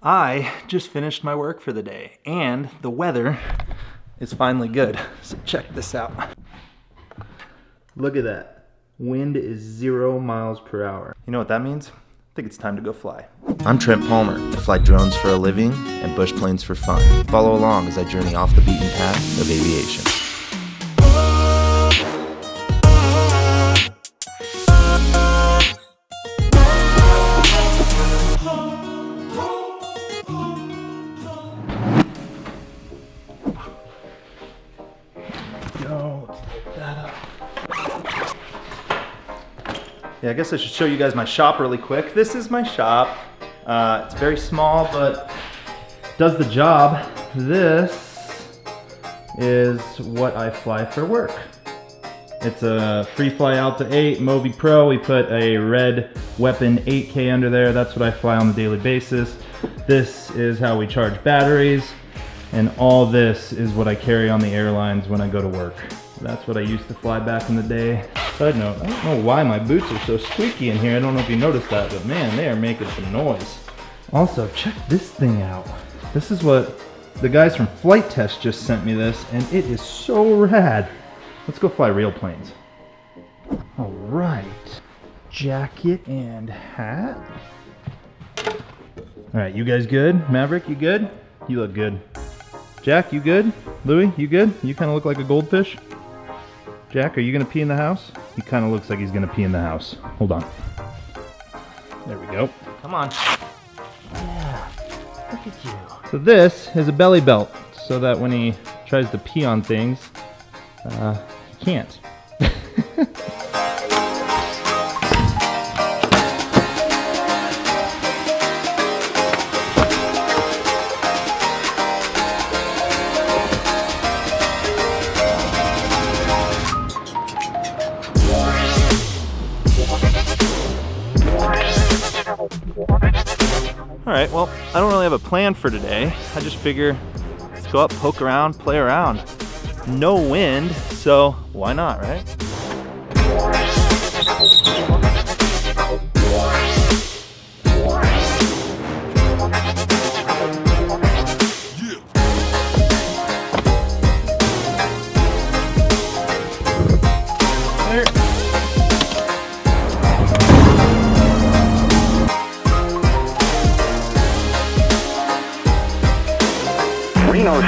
I just finished my work for the day, and the weather is finally good. So check this out. Look at that. Wind is 0 miles per hour. You know what that means? I think it's time to go fly. I'm Trent Palmer. I fly drones for a living and bush planes for fun. Follow along as I journey off the beaten path of aviation. Yeah, I guess I should show you guys my shop really quick. This is my shop. It's very small, but does the job. This is what I fly for work. It's a Free Fly Alpha 8 Mobi Pro. We put a red Weapon 8K under there. That's what I fly on a daily basis. This is how we charge batteries. And all this is what I carry on the airlines when I go to work. That's what I used to fly back in the day. Side note, I don't know why my boots are so squeaky in here. I don't know if you noticed that, but man, they are making some noise. Also, check this thing out. This is what the guys from Flight Test just sent me this, and it is so rad. Let's go fly real planes. All right, jacket and hat. All right, you guys good? Maverick, you good? You look good. Jack, you good? Louie, you good? You kind of look like a goldfish. Jack, are you gonna pee in the house? He kind of looks like he's gonna pee in the house. Hold on. There we go. Come on. Yeah, look at you. So this is a belly belt, so that when he tries to pee on things, he can't. Alright, well, I don't really have a plan for today. I just figure let's go up, poke around, play around. No wind, so why not, right?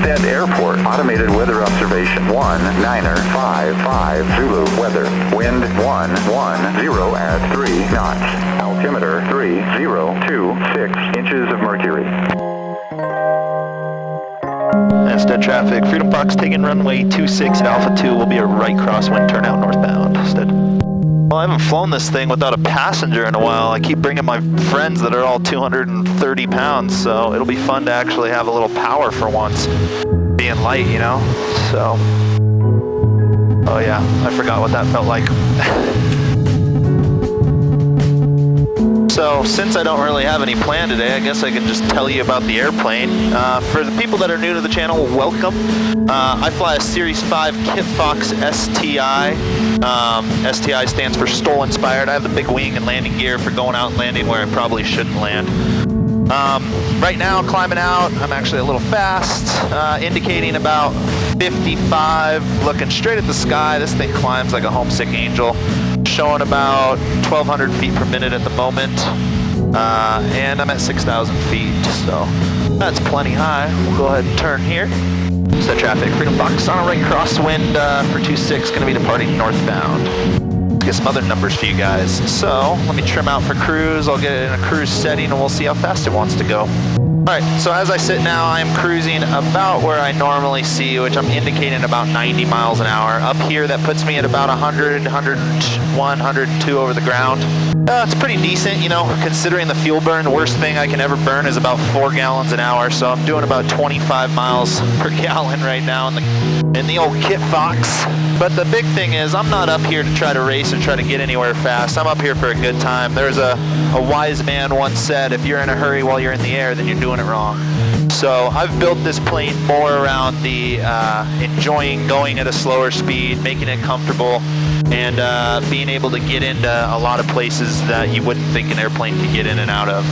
Stead Airport, automated weather observation 1955 Zulu weather, wind 110 at 3 knots, altimeter 3026 inches of mercury. Stead traffic, Freedom Fox taking runway 26 at Alpha 2 will be a right crosswind turnout northbound. Stead. Well, I haven't flown this thing without a passenger in a while. I keep bringing my friends that are all 230 pounds, so it'll be fun to actually have a little power for once. Being light, you know? So, oh yeah, I forgot what that felt like. So, since I don't really have any plan today, I guess I can just tell you about the airplane. For the people that are new to the channel, welcome. I fly a Series 5 Kit Fox STI. STI stands for Stole Inspired. I have the big wing and landing gear for going out and landing where I probably shouldn't land. Right now, climbing out, I'm actually a little fast, indicating about 55, looking straight at the sky. This thing climbs like a homesick angel. Showing about 1,200 feet per minute at the moment, and I'm at 6,000 feet, so that's plenty high. We'll go ahead and turn here. Set traffic, Freedom Fox on a right crosswind for 26, going to be departing northbound. Let's get some other numbers for you guys. So let me trim out for cruise. I'll get it in a cruise setting, and we'll see how fast it wants to go. Alright, so as I sit now, I'm cruising about where I normally see, which I'm indicating about 90 miles an hour. Up here, that puts me at about 100, 101, 102 over the ground. It's pretty decent, you know, considering the fuel burn. The worst thing I can ever burn is about 4 gallons an hour, so I'm doing about 25 miles per gallon right now in the old Kit Fox. But the big thing is, I'm not up here to try to race or try to get anywhere fast. I'm up here for a good time. There's a wise man once said, if you're in a hurry while you're in the air, then you're doing it wrong. So I've built this plane more around the enjoying going at a slower speed, making it comfortable, and being able to get into a lot of places that you wouldn't think an airplane could get in and out of.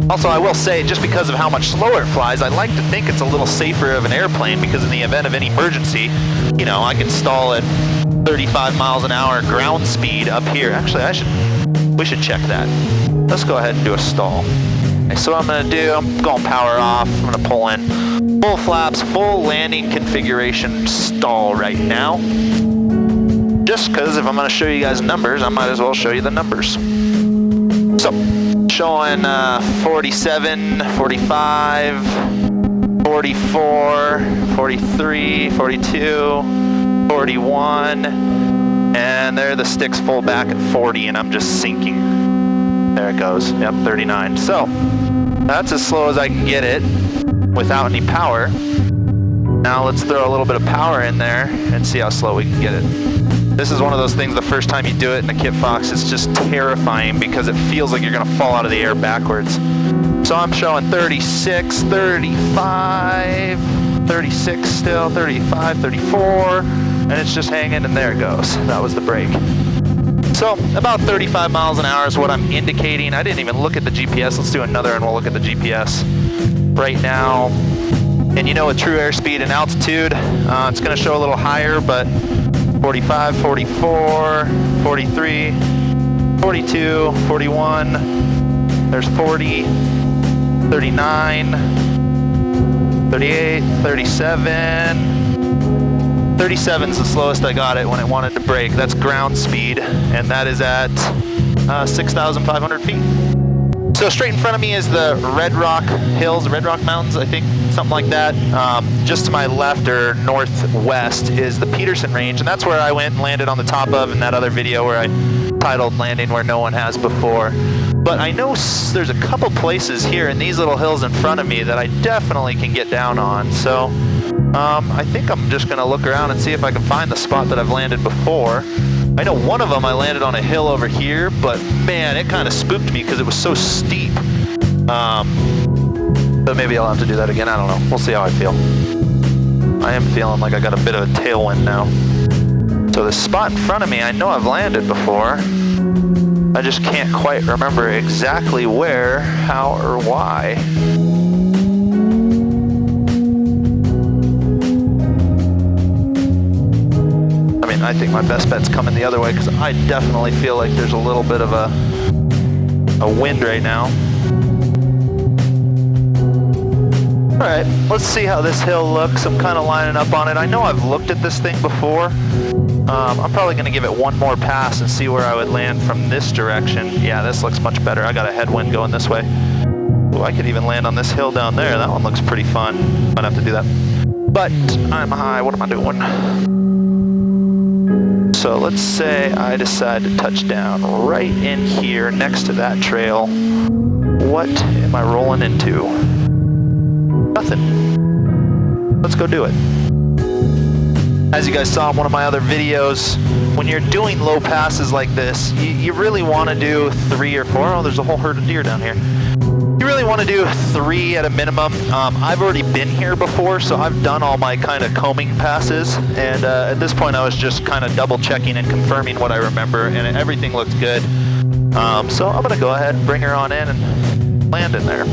Also, I will say, just because of how much slower it flies, I like to think it's a little safer of an airplane, because in the event of any emergency, you know, I can stall at 35 miles an hour ground speed up here. Actually, we should check that. Let's go ahead and do a stall. Okay, so what I'm gonna do, I'm going power off. I'm gonna pull in full flaps, full landing configuration stall right now. Just because if I'm gonna show you guys numbers, I might as well show you the numbers. So, showing 47, 45, 44, 43, 42, 41, and there the sticks pull back at 40, and I'm just sinking. There it goes. Yep, 39. So, that's as slow as I can get it without any power. Now let's throw a little bit of power in there and see how slow we can get it. This is one of those things, the first time you do it in a Kit Fox, it's just terrifying because it feels like you're gonna fall out of the air backwards. So I'm showing 36, 35, 36 still, 35, 34, and it's just hanging, and there it goes. That was the brake. So about 35 miles an hour is what I'm indicating. I didn't even look at the GPS. Let's do another and we'll look at the GPS right now. And you know, with true airspeed and altitude, it's gonna show a little higher, but 45, 44, 43, 42, 41, there's 40, 39, 38, 37. 37 is the slowest I got it when it wanted to brake. That's ground speed, and that is at 6,500 feet. So straight in front of me is the Red Rock Hills, Red Rock Mountains, I think, something like that. Just to my left or northwest is the Peterson Range, and that's where I went and landed on the top of in that other video where I titled Landing Where No One Has Before. But I know there's a couple places here in these little hills in front of me that I definitely can get down on. So I think I'm just gonna look around and see if I can find the spot that I've landed before. I know one of them I landed on a hill over here, but man, it kind of spooked me because it was so steep. But maybe I'll have to do that again, I don't know. We'll see how I feel. I am feeling like I got a bit of a tailwind now. So the spot in front of me, I know I've landed before. I just can't quite remember exactly where, how, or why. I think my best bet's coming the other way because I definitely feel like there's a little bit of a wind right now. All right, let's see how this hill looks. I'm kind of lining up on it. I know I've looked at this thing before. I'm probably going to give it one more pass and see where I would land from this direction. Yeah, this looks much better. I got a headwind going this way. Ooh, I could even land on this hill down there. That one looks pretty fun. Might have to do that. But I'm high. What am I doing? So let's say I decide to touch down right in here next to that trail. What am I rolling into? Nothing. Let's go do it. As you guys saw in one of my other videos, when you're doing low passes like this, you really want to do 3 or 4. Oh, there's a whole herd of deer down here. You really want to do 3 at a minimum. I've already been here before, so I've done all my kind of combing passes, and at this point I was just kind of double checking and confirming what I remember, and everything looked good. So I'm gonna go ahead and bring her on in and land in there.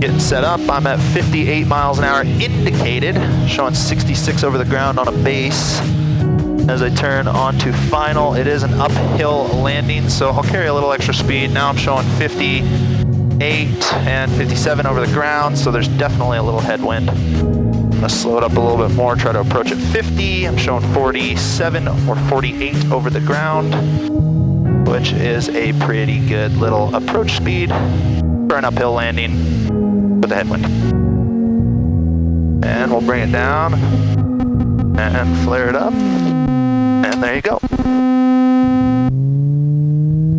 Getting set up, I'm at 58 miles an hour indicated, showing 66 over the ground on a base. As I turn onto final, it is an uphill landing, so I'll carry a little extra speed. Now I'm showing 58 and 57 over the ground, so there's definitely a little headwind. I'm gonna slow it up a little bit more, try to approach at 50. I'm showing 47 or 48 over the ground, which is a pretty good little approach speed for an uphill landing with a headwind. And we'll bring it down and flare it up, and there you go.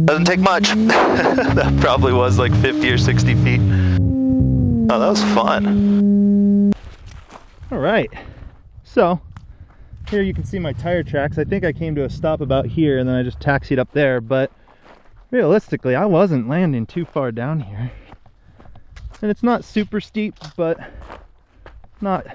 Doesn't take much. That probably was like 50 or 60 feet. Oh, that was fun. All right, so here you can see my tire tracks. I think I came to a stop about here and then I just taxied up there, but realistically I wasn't landing too far down here. And it's not super steep, but not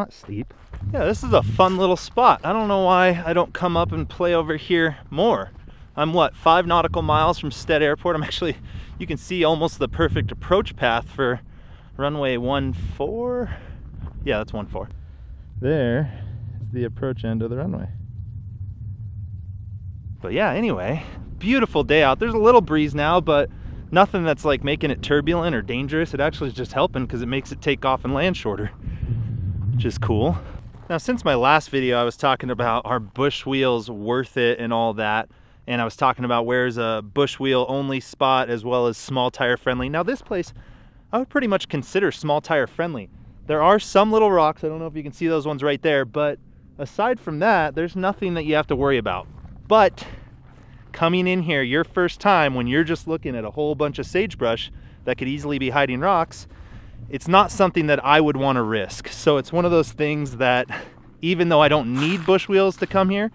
steep. Yeah, this is a fun little spot. I don't know why I don't come up and play over here more. I'm what, 5 nautical miles from Stead Airport. I'm actually, you can see almost the perfect approach path for runway 14. Yeah, that's 14. There is the approach end of the runway. But yeah, anyway, beautiful day out. There's a little breeze now, but nothing that's like making it turbulent or dangerous. It actually is just helping because it makes it take off and land shorter, which is cool. Now, since my last video, I was talking about are bush wheels worth it and all that. And I was talking about where's a bush wheel only spot as well as small tire friendly. Now this place, I would pretty much consider small tire friendly. There are some little rocks. I don't know if you can see those ones right there, but aside from that, there's nothing that you have to worry about. But coming in here your first time when you're just looking at a whole bunch of sagebrush that could easily be hiding rocks, it's not something that I would want to risk. So it's one of those things that even though I don't need bush wheels to come here,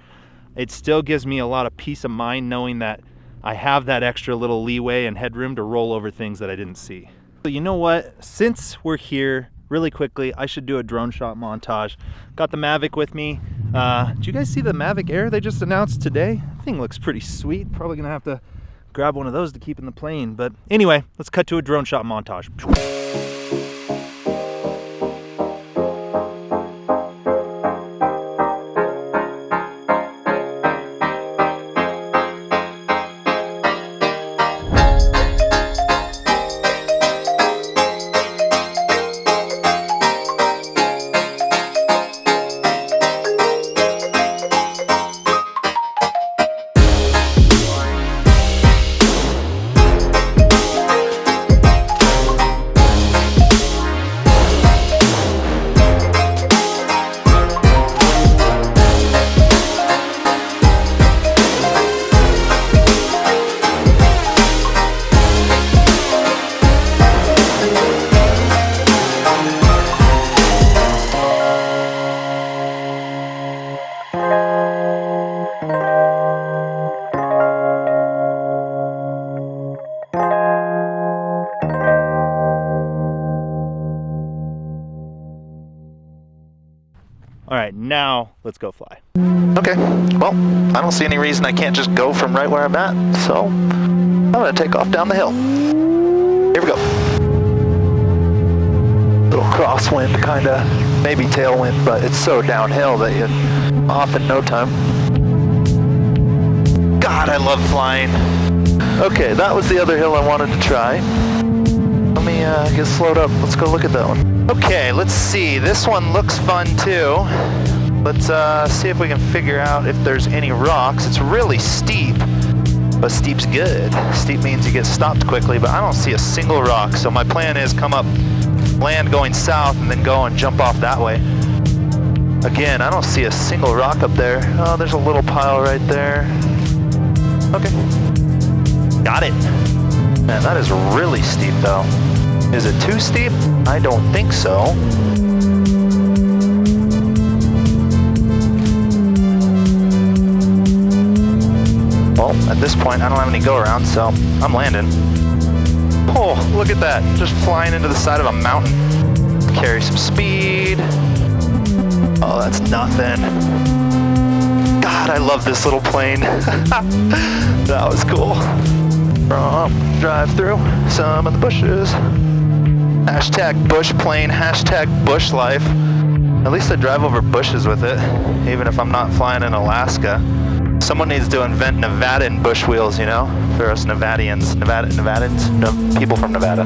it still gives me a lot of peace of mind knowing that I have that extra little leeway and headroom to roll over things that I didn't see. So you know what? Since we're here, really quickly, I should do a drone shot montage. Got the Mavic with me. Did you guys see the Mavic Air they just announced today? That thing looks pretty sweet. Probably gonna have to grab one of those to keep in the plane. But anyway, let's cut to a drone shot montage. All right, now let's go fly. Okay, well, I don't see any reason I can't just go from right where I'm at, so I'm gonna take off down the hill. Here we go. Little crosswind, kinda, maybe tailwind, but it's so downhill that you're off in no time. God, I love flying. Okay, that was the other hill I wanted to try. Let me get slowed up. Let's go look at that one. Okay, let's see. This one looks fun too. Let's see if we can figure out if there's any rocks. It's really steep, but steep's good. Steep means you get stopped quickly, but I don't see a single rock. So my plan is come up, land going south, and then go and jump off that way. Again, I don't see a single rock up there. Oh, there's a little pile right there. Okay. Got it. Man, that is really steep though. Is it too steep? I don't think so. Well, at this point, I don't have any go around, so I'm landing. Oh, look at that. Just flying into the side of a mountain. Carry some speed. Oh, that's nothing. God, I love this little plane. That was cool. Drive through some of the bushes. Hashtag bush plane, hashtag bush life. At least I drive over bushes with it, even if I'm not flying in Alaska. Someone needs to invent Nevadan bush wheels, you know, for us Nevadians. Nevadans? No, people from Nevada.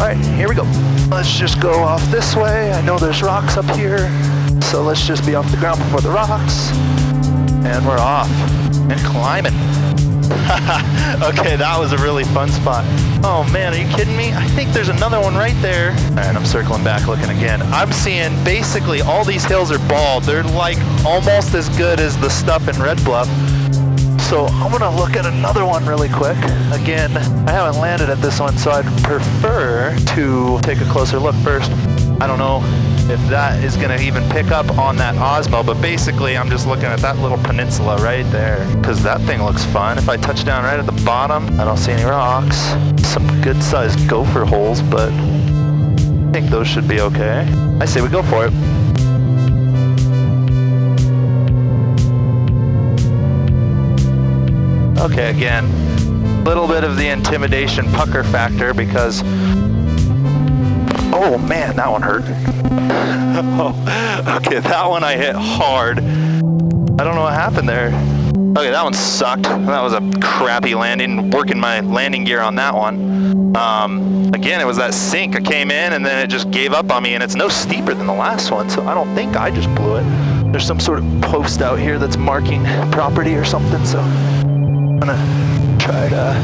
All right, here we go. Let's just go off this way. I know there's rocks up here, so let's just be off the ground before the rocks. And we're off and climbing. Okay, that was a really fun spot. Oh man, are you kidding me? I think there's another one right there. All right, I'm circling back looking again. I'm seeing basically all these hills are bald. They're like almost as good as the stuff in Red Bluff. So I'm gonna look at another one really quick. Again, I haven't landed at this one, so I'd prefer to take a closer look first. I don't know if that is gonna even pick up on that Osmo, but basically I'm just looking at that little peninsula right there, because that thing looks fun. If I touch down right at the bottom, I don't see any rocks. Some good sized gopher holes, but I think those should be okay. I say we go for it. Okay, again, a little bit of the intimidation pucker factor because, oh man, that one hurt. Oh, okay, that one I hit hard. I don't know what happened there. Okay, that one sucked. That was a crappy landing, working my landing gear on that one. Again, it was that sink. I came in and then it just gave up on me, and it's no steeper than the last one, so I don't think I just blew it. There's some sort of post out here that's marking property or something, so I'm gonna try to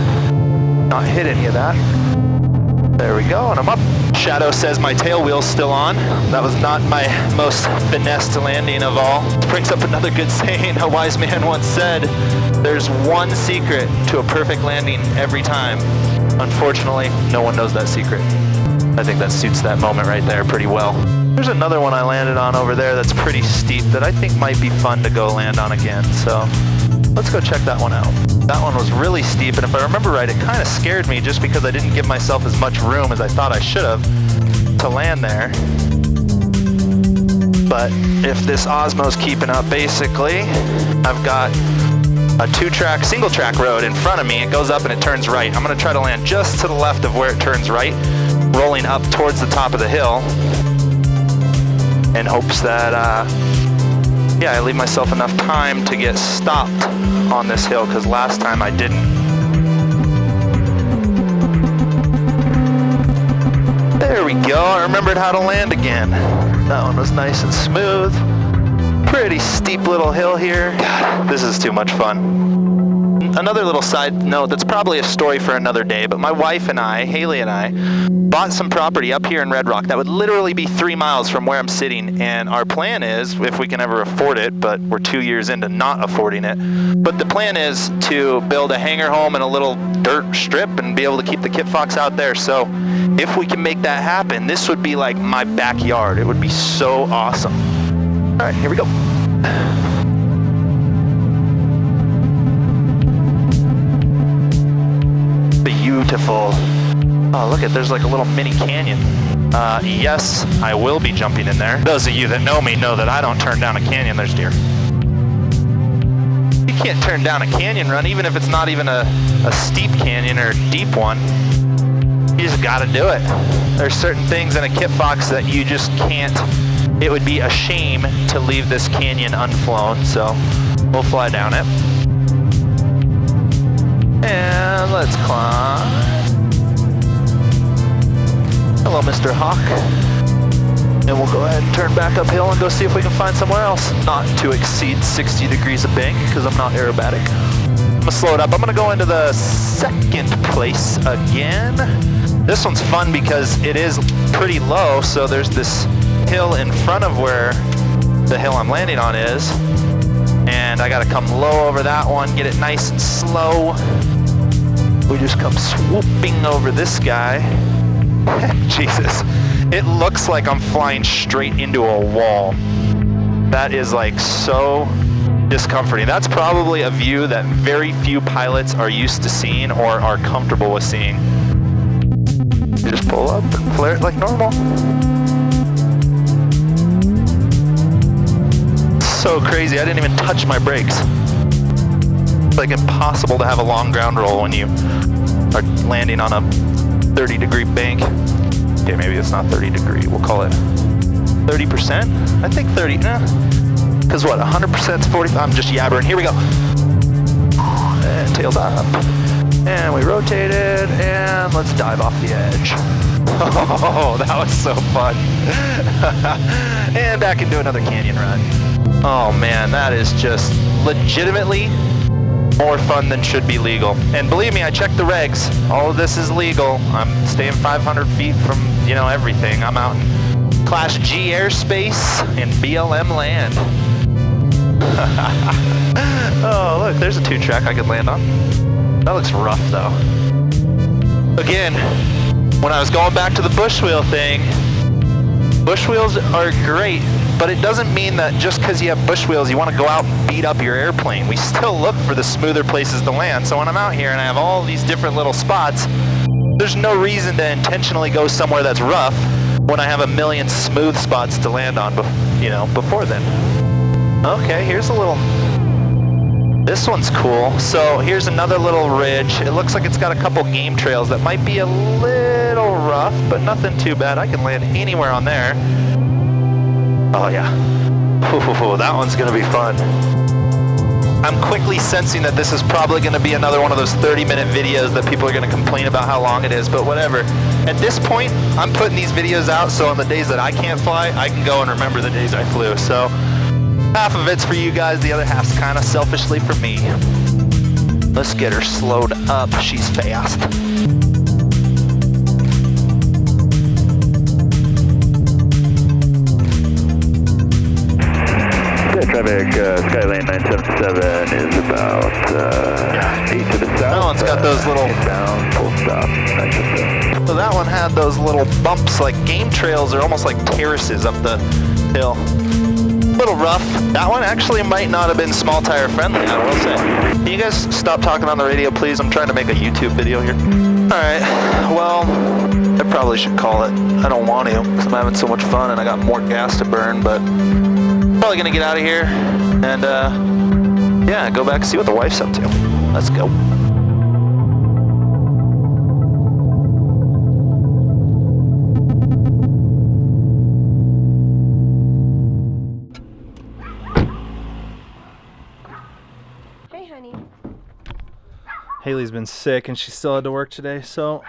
not hit any of that. There we go, and I'm up. Shadow says my tail wheel's still on. That was not my most finessed landing of all. This brings up another good saying a wise man once said, there's one secret to a perfect landing every time. Unfortunately, no one knows that secret. I think that suits that moment right there pretty well. There's another one I landed on over there that's pretty steep that I think might be fun to go land on again, so let's go check that one out. That one was really steep, and if I remember right, it kind of scared me just because I didn't give myself as much room as I thought I should have to land there. But if this Osmo's keeping up, basically, I've got a single track road in front of me. It goes up and it turns right. I'm gonna try to land just to the left of where it turns right, rolling up towards the top of the hill, in hopes that, yeah, I leave myself enough time to get stopped on this hill, because last time I didn't. There we go, I remembered how to land again. That one was nice and smooth. Pretty steep little hill here. God, this is too much fun. Another little side note that's probably a story for another day, but my wife and I, Haley and I, bought some property up here in Red Rock that would literally be 3 miles from where I'm sitting, and our plan is, if we can ever afford it, but we're 2 years into not affording it, but the plan is to build a hangar home and a little dirt strip and be able to keep the Kit Fox out there. So if we can make that happen, this would be like my backyard. It would be so awesome. All right, here we go. Beautiful. Oh, look at, there's like a little mini canyon. Yes, I will be jumping in there. Those of you that know me know that I don't turn down a canyon. There's deer. You can't turn down a canyon run, even if it's not even a steep canyon or a deep one. You just gotta do it. There's certain things in a Kit Fox that you just can't. It would be a shame to leave this canyon unflown, so we'll fly down it. And let's climb. Hello, Mr. Hawk. And we'll go ahead and turn back uphill and go see if we can find somewhere else. Not to exceed 60 degrees of bank, because I'm not aerobatic. I'm gonna slow it up. I'm gonna go into the second place again. This one's fun because it is pretty low, so there's this hill in front of where the hill I'm landing on is. And I gotta come low over that one, get it nice and slow. We just come swooping over this guy. Jesus, it looks like I'm flying straight into a wall. That is like so discomforting. That's probably a view that very few pilots are used to seeing or are comfortable with seeing. You just pull up and flare it like normal. So crazy, I didn't even touch my brakes. It's like impossible to have a long ground roll when you are landing on a 30-degree bank. Okay, maybe it's not 30 degree, we'll call it 30%? I think 30, because what, 100% is 45? I'm just yabbering, here we go. And tails up. And we rotated, and let's dive off the edge. Oh, that was so fun. And back into another canyon run. Oh man, that is just legitimately more fun than should be legal. And believe me, I checked the regs. All of this is legal. I'm staying 500 feet from, everything. I'm out in Class G airspace in BLM land. Oh, look, there's a 2-track I could land on. That looks rough, though. Again, when I was going back to the bush wheel thing, bush wheels are great, but it doesn't mean that just because you have bush wheels, you want to go out and beat up your airplane. We still look for the smoother places to land. So when I'm out here and I have all these different little spots, there's no reason to intentionally go somewhere that's rough when I have a million smooth spots to land on, before then. Okay, here's a little This one's cool. So here's another little ridge. It looks like it's got a couple game trails that might be a little rough, but nothing too bad. I can land anywhere on there. Oh yeah. Ooh, that one's gonna be fun. I'm quickly sensing that this is probably gonna be another one of those 30-minute videos that people are gonna complain about how long it is, but whatever. At this point, I'm putting these videos out so on the days that I can't fly, I can go and remember the days I flew. So half of it's for you guys, the other half's kind of selfishly for me. Let's get her slowed up, she's fast. Traffic, Skylane 977 is about 8 to the south. That one's got those little... Down, full stop, 977. So that one had those little bumps, like game trails, or almost like terraces up the hill. A little rough. That one actually might not have been small tire friendly, I will say. Can you guys stop talking on the radio, please? I'm trying to make a YouTube video here. Alright, well, I probably should call it. I don't want to, because I'm having so much fun and I got more gas to burn, but probably gonna get out of here and yeah, go back and see what the wife's up to. Let's go. Hey, honey. Haley's been sick and she still had to work today, so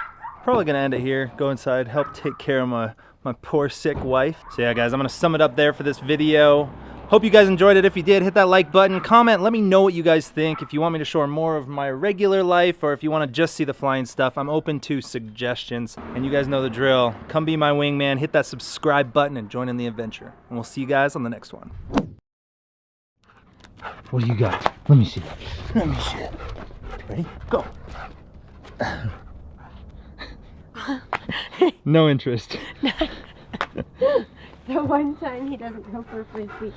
probably gonna end it here. Go inside, help take care of my poor sick wife. So yeah guys, I'm gonna sum it up there for this video. Hope you guys enjoyed it. If you did, hit that like button, comment, let me know what you guys think. If you want me to show more of my regular life or if you want to just see the flying stuff, I'm open to suggestions. And you guys know the drill. Come be my wingman, hit that subscribe button and join in the adventure. And we'll see you guys on the next one. What do you got? Let me see. Let me see it. Ready? Go. No interest. The one time he doesn't go for a frisbee.